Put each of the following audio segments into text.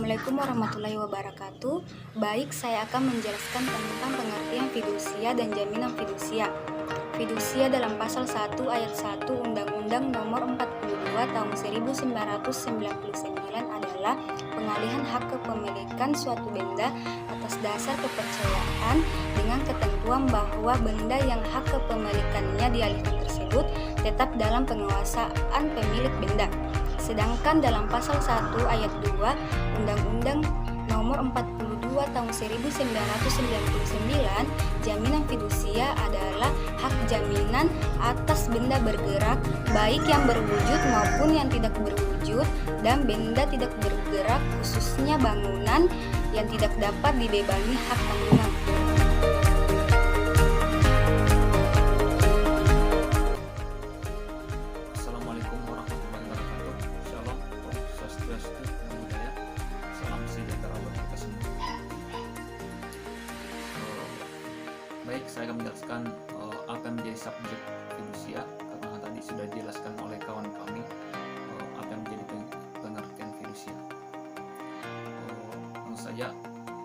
Assalamualaikum warahmatullahi wabarakatuh. Baik, saya akan menjelaskan tentang pengertian fidusia dan jaminan fidusia. Fidusia dalam pasal 1 ayat 1 Undang-Undang Nomor 42 Tahun 1999 adalah pengalihan hak kepemilikan suatu benda atas dasar kepercayaan dengan ketentuan bahwa benda yang hak kepemilikannya dialihkan tersebut tetap dalam penguasaan pemilik benda. Sedangkan dalam pasal 1 ayat 2 Undang-Undang Nomor 42 Tahun 1999, jaminan fidusia adalah hak jaminan atas benda bergerak, baik yang berwujud maupun yang tidak berwujud, dan benda tidak bergerak, khususnya bangunan yang tidak dapat dibebani hak tanggungan. Assalamualaikum warahmatullahi wabarakatuh. Shalom, Om Swastiastu, Namo Buddhaya. Salam sejahtera buat kita semua. Baik, saya akan menjelaskan apa yang menjadi subjek fidusia, karena tadi sudah dijelaskan oleh kawan kami apa yang menjadi pengertian fidusia. Langsung saja,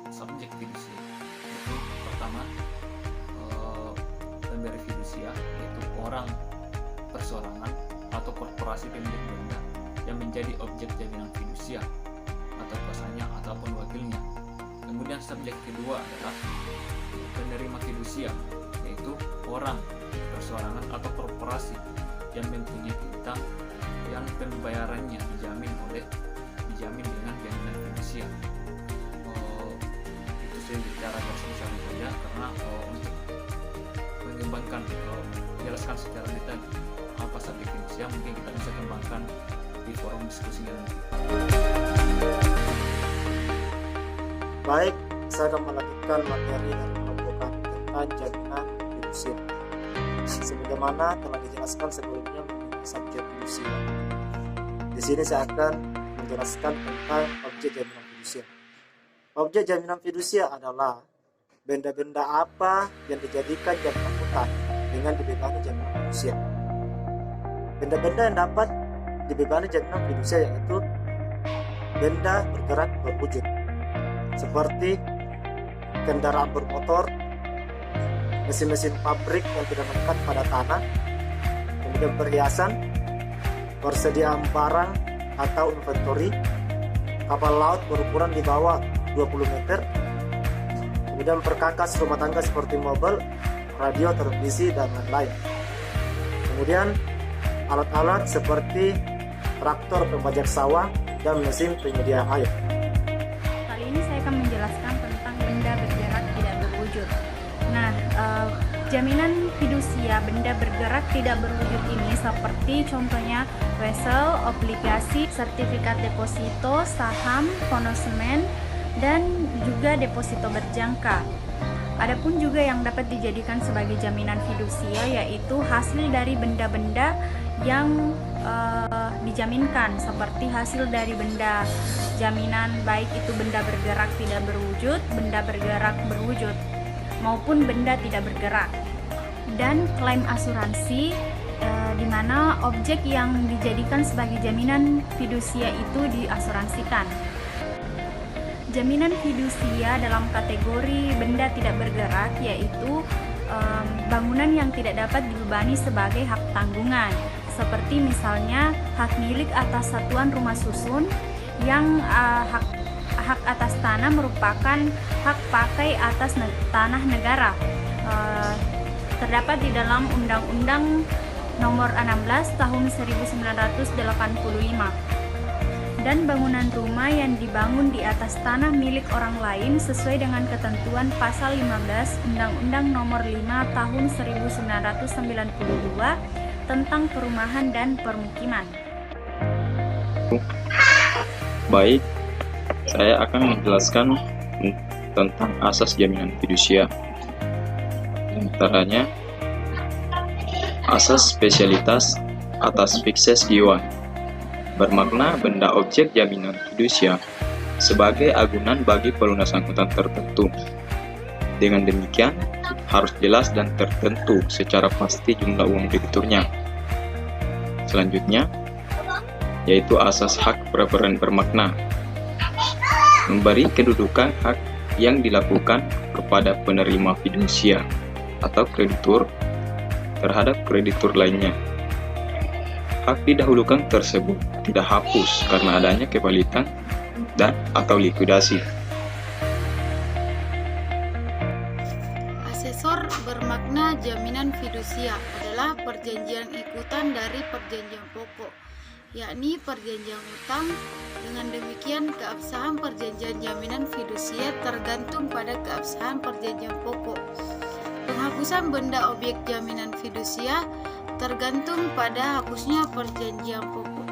subjek fidusia itu pertama pemberi fidusia, yaitu orang perseorangan atau korporasi pemilik benda yang menjadi objek jaminan fidusia atau kuasanya ataupun wakilnya. Kemudian subjek kedua adalah penerima fidusia, yaitu orang perseorangan atau korporasi yang mempunyai piutang yang pembayarannya dijamin dengan jaminan fidusia. Itu saya bicara garis besar saja, karena untuk mengembangkan jelaskan secara detail apa subjek fidusia mungkin kita bisa kembangkan di forum diskusi nanti. Baik, saya akan melanjutkan materi yang menunjukkan tentang jaminan fidusia. Sebagaimana telah dijelaskan sebelumnya mengenai subjek fidusia. Di sini saya akan menjelaskan tentang objek jaminan fidusia. Objek jaminan fidusia adalah benda-benda apa yang dijadikan jaminan hutang dengan dibebani jaminan fidusia. Benda-benda yang dapat dibebani jaminan fidusia yaitu benda bergerak berwujud, seperti kendaraan bermotor, mesin-mesin pabrik yang tidak mengikat pada tanah, kemudian perhiasan, persediaan barang atau inventory, kapal laut berukuran di bawah 20 meter, kemudian perkakas rumah tangga seperti mobil, radio, televisi, dan lain-lain. Kemudian alat-alat seperti traktor pembajak sawah dan mesin penyedia air. Kali ini saya akan menjelaskan tentang benda bergerak tidak berwujud. Nah, jaminan fidusia benda bergerak tidak berwujud ini seperti contohnya wesel, obligasi, sertifikat deposito, saham, konosemen, dan juga deposito berjangka. Adapun juga yang dapat dijadikan sebagai jaminan fidusia yaitu hasil dari benda-benda yang dijaminkan, seperti hasil dari benda jaminan, baik itu benda bergerak tidak berwujud, benda bergerak berwujud, maupun benda tidak bergerak. Dan klaim asuransi di mana objek yang dijadikan sebagai jaminan fidusia itu diasuransikan. Jaminan fidusia dalam kategori benda tidak bergerak yaitu bangunan yang tidak dapat dibebani sebagai hak tanggungan, seperti misalnya hak milik atas satuan rumah susun yang hak atas tanah merupakan hak pakai atas tanah negara, terdapat di dalam Undang-Undang Nomor 16 Tahun 1985. Dan bangunan rumah yang dibangun di atas tanah milik orang lain sesuai dengan ketentuan pasal 15 Undang-Undang Nomor 5 Tahun 1992 tentang perumahan dan permukiman. Baik, saya akan menjelaskan tentang asas jaminan fidusia. Antaranya, asas spesialitas atas fikses jiwa, bermakna benda objek jaminan fidusia sebagai agunan bagi pelunasan hutang tertentu. Dengan demikian, harus jelas dan tertentu secara pasti jumlah uang debiturnya. Selanjutnya, yaitu asas hak preferensi bermakna. memberi kedudukan hak yang dilakukan kepada penerima fidusia atau kreditur terhadap kreditur lainnya. Hak didahulukan tersebut tidak hapus karena adanya kepalitan dan atau likuidasi. Asesor bermakna jaminan fidusia adalah perjanjian ikutan dari perjanjian pokok, yakni perjanjian utang. Dengan demikian, keabsahan perjanjian jaminan fidusia tergantung pada keabsahan perjanjian pokok. Penghapusan benda objek jaminan fidusia tergantung pada hapusnya perjanjian pokok.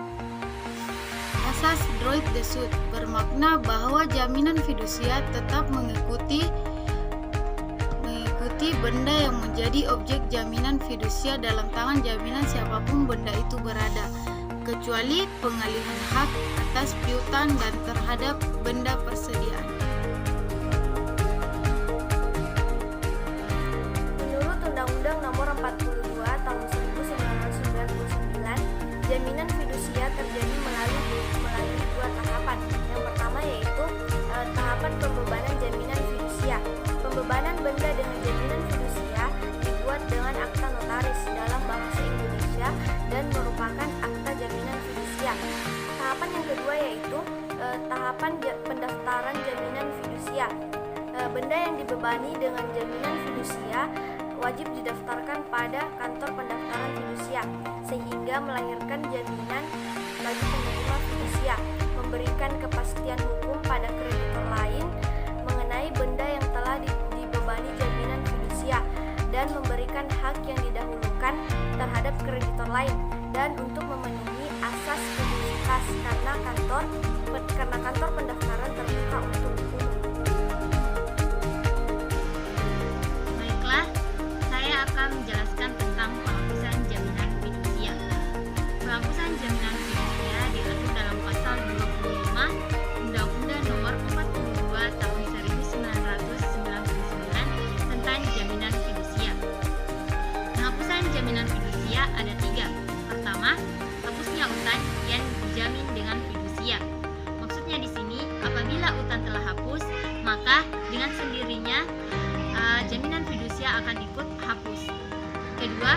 Asas droit de suite bermakna bahwa jaminan fidusia tetap mengikuti benda yang menjadi objek jaminan fidusia dalam tangan jaminan siapapun benda itu berada, kecuali pengalihan hak atas piutang dan terhadap benda persediaan. Menurut Undang-Undang Nomor 42 Tahun 1999, jaminan fidusia terjadi melalui dua tahapan. Yang pertama yaitu tahapan pembebanan jaminan fidusia. Pembebanan benda dengan jaminan fidusia dibuat dengan akta notaris dalam bahasa Indonesia dan merupakan akta jaminan fidusia. Tahapan yang kedua yaitu tahapan pendaftaran jaminan fidusia. Benda yang dibebani dengan jaminan fidusia wajib didaftarkan pada kantor pendaftaran fidusia sehingga melahirkan jaminan bagi penerima fidusia, memberikan kepastian hukum pada kreditor lain mengenai benda yang telah dibebani jaminan fidusia dan memberikan hak yang didahulukan terhadap kreditor lain, dan untuk memenuhi asas publisitas karena kantor pendaftaran terbuka untuk umum. Baiklah, saya akan menjelaskan tentang penghapusan jaminan fidusia. Penghapusan jaminan fidusia diatur dalam pasal 25 Undang-Undang Nomor 42 Tahun 1999 tentang jaminan fidusia. Penghapusan jaminan fidusia ada 3. Pertama, hapusnya utang yang dijamin dengan fidusia. Maksudnya di sini, apabila utang telah hapus, maka dengan sendirinya jaminan fidusia akan ikut hapus. Kedua,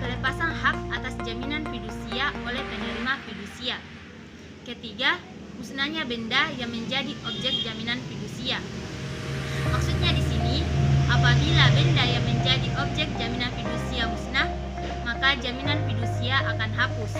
pelepasan hak atas jaminan fidusia oleh penerima fidusia. Ketiga, musnahnya benda yang menjadi objek jaminan fidusia. Maksudnya di sini, apabila benda yang menjadi objek jaminan fidusia musnah, maka jaminan fidusia akan hapus.